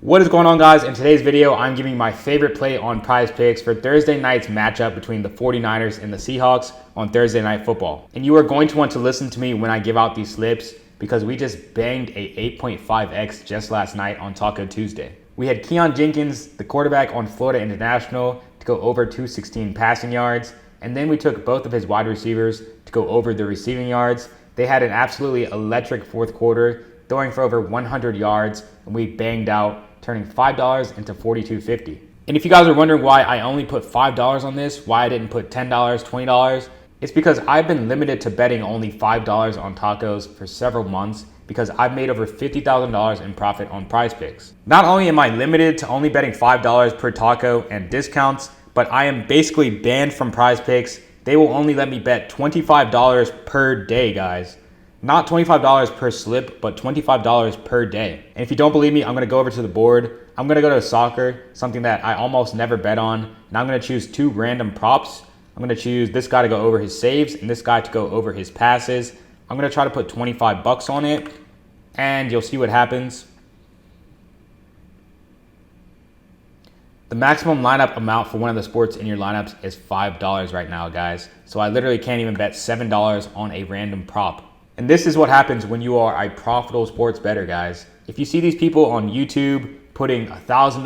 What is going on, guys? In today's video, I'm giving my favorite play on PrizePicks for Thursday night's matchup between the 49ers and the Seahawks on Thursday Night Football. And you are going to want to listen to me when I give out these slips because we just banged a 8.5x just last night on Taco Tuesday. We had Keon Jenkins, the quarterback on Florida International, to go over 216 passing yards. And then we took both of his wide receivers to go over the receiving yards. They had an absolutely electric fourth quarter, throwing for over 100 yards, and we banged out, turning $5 into $42.50. And if you guys are wondering why I only put $5 on this, why I didn't put $10, $20, it's because I've been limited to betting only $5 on tacos for several months because I've made over $50,000 in profit on PrizePicks. Not only am I limited to only betting $5 per taco and discounts, but I am basically banned from PrizePicks. They will only let me bet $25 per day, guys. Not $25 per slip, but $25 per day. And if you don't believe me, I'm gonna go over to the board. I'm gonna go to soccer, something that I almost never bet on. And I'm gonna choose two random props. I'm gonna choose this guy to go over his saves and this guy to go over his passes. I'm gonna try to put 25 bucks on it and you'll see what happens. The maximum lineup amount for one of the sports in your lineups is $5 right now, guys. So I literally can't even bet $7 on a random prop. And this is what happens when you are a profitable sports bettor, guys. If you see these people on YouTube putting $1,000,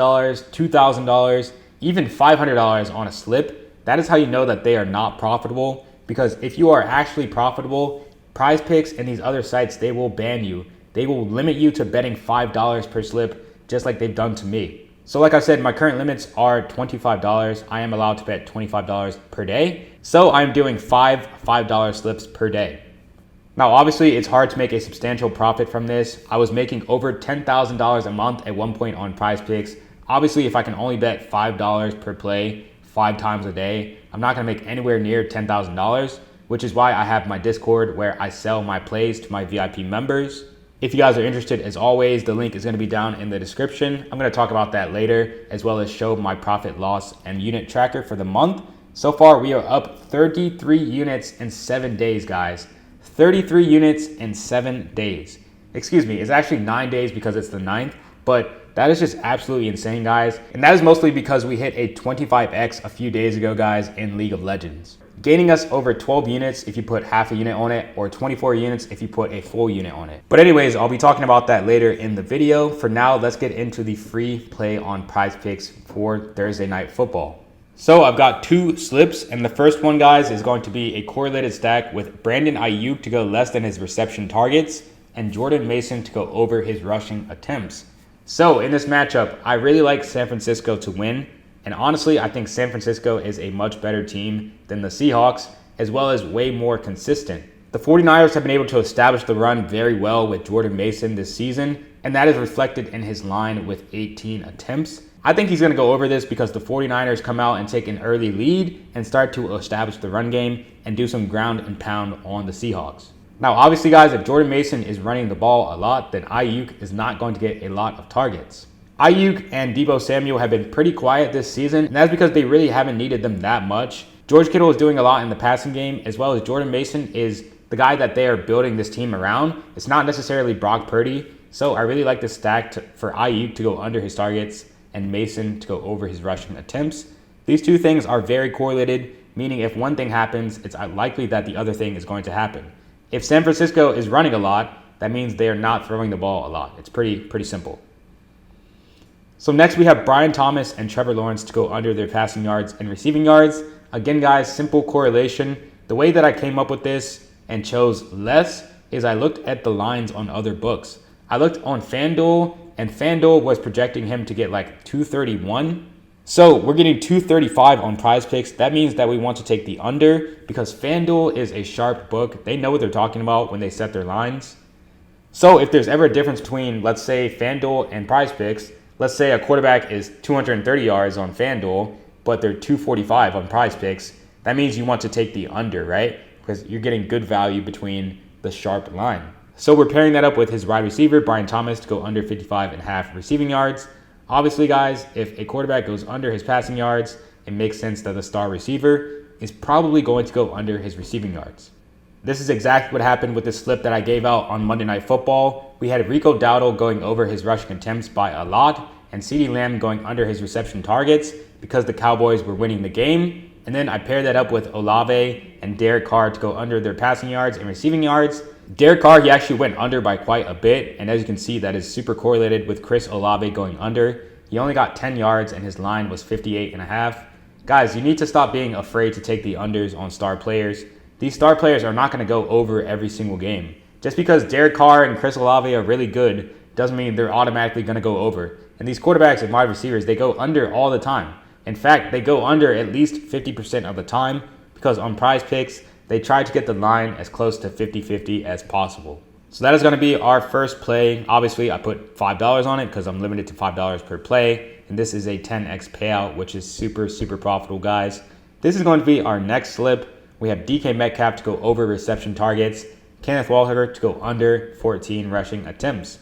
$2,000, even $500 on a slip, that is how you know that they are not profitable. Because if you are actually profitable, PrizePicks and these other sites, they will ban you. They will limit you to betting $5 per slip, just like they've done to me. So like I said, my current limits are $25. I am allowed to bet $25 per day. So I'm doing five $5 slips per day. Now, obviously, it's hard to make a substantial profit from this. I was making over $10,000 a month at one point on PrizePicks. Obviously, if I can only bet $5 per play 5 times a day, I'm not gonna make anywhere near $10,000, which is why I have my Discord where I sell my plays to my VIP members. If you guys are interested, as always, the link is gonna be down in the description. I'm gonna talk about that later, as well as show my profit, loss, and unit tracker for the month. So far, we are up 33 units in 7 days, guys. 33 units in 7 days. Excuse me, it's actually 9 days because it's the 9th, but that is just absolutely insane, guys. And that is mostly because we hit a 25x a few days ago, guys, in League of Legends. Gaining us over 12 units if you put half a unit on it, or 24 units if you put a full unit on it. But anyways, I'll be talking about that later in the video. For now, let's get into the free play on PrizePicks for Thursday Night Football. So I've got 2 slips, and the first one, guys, is going to be a correlated stack with Brandon Ayuk to go less than his reception targets and Jordan Mason to go over his rushing attempts. So in this matchup, I really like San Francisco to win. And honestly, I think San Francisco is a much better team than the Seahawks, as well as way more consistent. The 49ers have been able to establish the run very well with Jordan Mason this season, and that is reflected in his line with 18 attempts. I think he's going to go over this because the 49ers come out and take an early lead and start to establish the run game and do some ground and pound on the Seahawks. Now, obviously, guys, if Jordan Mason is running the ball a lot, then Ayuk is not going to get a lot of targets. Ayuk and Deebo Samuel have been pretty quiet this season, and that's because they really haven't needed them that much. George Kittle is doing a lot in the passing game, as well as Jordan Mason is the guy that they are building this team around. It's not necessarily Brock Purdy, so I really like this stack for Ayuk to go under his targets and Mason to go over his rushing attempts. These two things are very correlated, meaning if one thing happens, it's likely that the other thing is going to happen. If San Francisco is running a lot, that means they are not throwing the ball a lot. It's pretty simple. So next we have Brian Thomas and Trevor Lawrence to go under their passing yards and receiving yards. Again, guys, simple correlation. The way that I came up with this and chose less is I looked at the lines on other books. I looked on FanDuel, and FanDuel was projecting him to get like 231. So we're getting 235 on PrizePicks. That means that we want to take the under because FanDuel is a sharp book. They know what they're talking about when they set their lines. So if there's ever a difference between, let's say, FanDuel and PrizePicks, let's say a quarterback is 230 yards on FanDuel, but they're 245 on PrizePicks, that means you want to take the under, right? Because you're getting good value between the sharp line. So we're pairing that up with his wide receiver, Brian Thomas, to go under 55.5 receiving yards. Obviously, guys, if a quarterback goes under his passing yards, it makes sense that the star receiver is probably going to go under his receiving yards. This is exactly what happened with the slip that I gave out on Monday Night Football. We had Rico Dowdle going over his rushing attempts by a lot, and CeeDee Lamb going under his reception targets because the Cowboys were winning the game. And then I paired that up with Olave and Derek Carr to go under their passing yards and receiving yards. Derek Carr, he actually went under by quite a bit. And as you can see, that is super correlated with Chris Olave going under. He only got 10 yards and his line was 58.5. Guys, you need to stop being afraid to take the unders on star players. These star players are not going to go over every single game. Just because Derek Carr and Chris Olave are really good doesn't mean they're automatically going to go over. And these quarterbacks and wide receivers, they go under all the time. In fact, they go under at least 50% of the time because on PrizePicks, they try to get the line as close to 50-50 as possible. So that is going to be our first play. Obviously, I put $5 on it because I'm limited to $5 per play. And this is a 10x payout, which is super, super profitable, guys. This is going to be our next slip. We have DK Metcalf to go over reception targets, Kenneth Walker to go under 14 rushing attempts.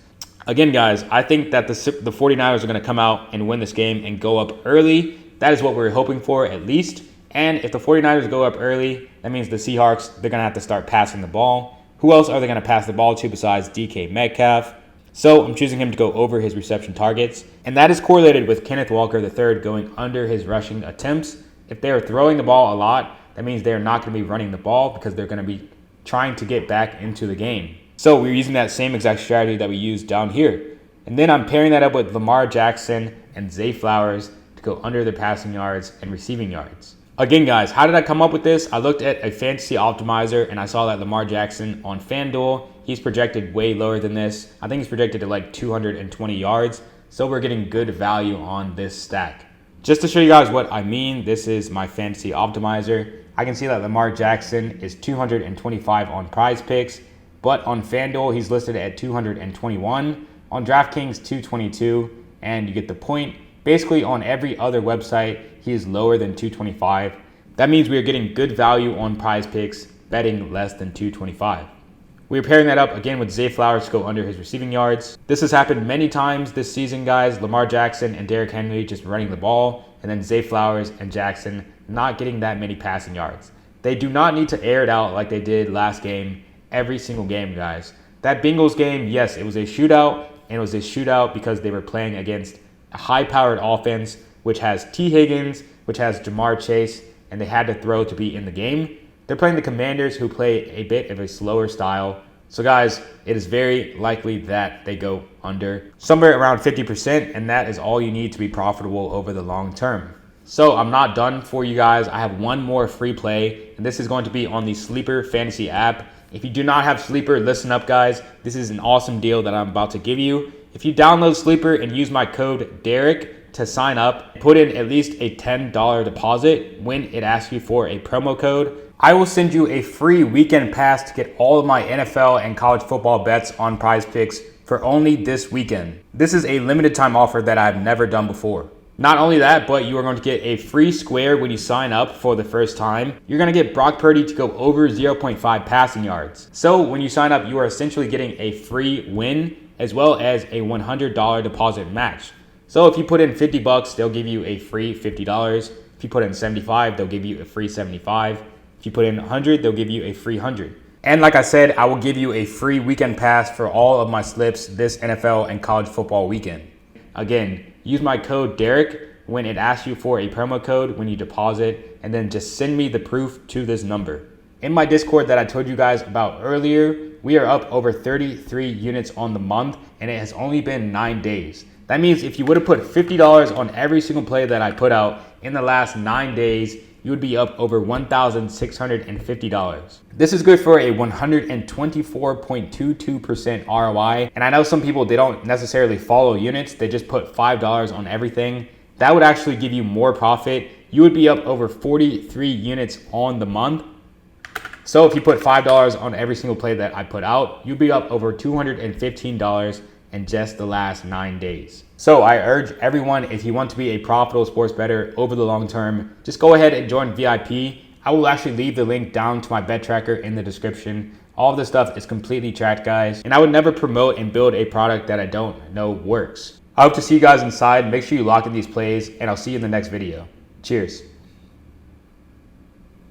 Again, guys, I think that the 49ers are going to come out and win this game and go up early. That is what we're hoping for, at least. And if the 49ers go up early, that means the Seahawks, they're going to have to start passing the ball. Who else are they going to pass the ball to besides DK Metcalf? So I'm choosing him to go over his reception targets. And that is correlated with Kenneth Walker III going under his rushing attempts. If they are throwing the ball a lot, that means they're not going to be running the ball because they're going to be trying to get back into the game. So we're using that same exact strategy that we used down here. And then I'm pairing that up with Lamar Jackson and Zay Flowers to go under the passing yards and receiving yards. Again, guys, how did I come up with this? I looked at a fantasy optimizer and I saw that Lamar Jackson on FanDuel, he's projected way lower than this. I think he's projected at like 220 yards. So we're getting good value on this stack. Just to show you guys what I mean, this is my fantasy optimizer. I can see that Lamar Jackson is 225 on PrizePicks, but on FanDuel, he's listed at 221. On DraftKings, 222, and you get the point. Basically, on every other website, he is lower than 225. That means we are getting good value on PrizePicks, betting less than 225. We are pairing that up again with Zay Flowers to go under his receiving yards. This has happened many times this season, guys. Lamar Jackson and Derrick Henry just running the ball, and then Zay Flowers and Jackson not getting that many passing yards. They do not need to air it out like they did last game, every single game, guys. That Bengals game, yes, it was a shootout, and it was a shootout because they were playing against a high-powered offense, which has T. Higgins, which has Jamar Chase, and they had to throw to be in the game. They're playing the Commanders, who play a bit of a slower style. So guys, it is very likely that they go under somewhere around 50%, and that is all you need to be profitable over the long term. So I'm not done for you guys. I have one more free play, and this is going to be on the Sleeper Fantasy app. If you do not have Sleeper, listen up, guys. This is an awesome deal that I'm about to give you. If you download Sleeper and use my code DEREK to sign up, put in at least a $10 deposit when it asks you for a promo code, I will send you a free weekend pass to get all of my NFL and college football bets on PrizePicks for only this weekend. This is a limited time offer that I've never done before. Not only that, but you are going to get a free square when you sign up for the first time. You're going to get Brock Purdy to go over 0.5 passing yards. So when you sign up, you are essentially getting a free win as well as a $100 deposit match. So if you put in 50 bucks, they'll give you a free $50. If you put in 75, they'll give you a free 75. If you put in 100, they'll give you a free 100. And like I said, I will give you a free weekend pass for all of my slips this NFL and college football weekend. Again, use my code DEREK when it asks you for a promo code when you deposit, and then just send me the proof to this number. In my Discord that I told you guys about earlier, we are up over 33 units on the month, and it has only been 9 days. That means if you would have put $50 on every single play that I put out in the last 9 days, you would be up over $1,650. This is good for a 124.22% ROI. And I know some people, they don't necessarily follow units. They just put $5 on everything. That would actually give you more profit. You would be up over 43 units on the month. So if you put $5 on every single play that I put out, you'd be up over $215 in just the last 9 days. So I urge everyone, if you want to be a profitable sports bettor over the long term, just go ahead and join VIP. I will actually leave the link down to my bet tracker in the description. All of this stuff is completely tracked, guys. And I would never promote and build a product that I don't know works. I hope to see you guys inside. Make sure you lock in these plays, and I'll see you in the next video. Cheers.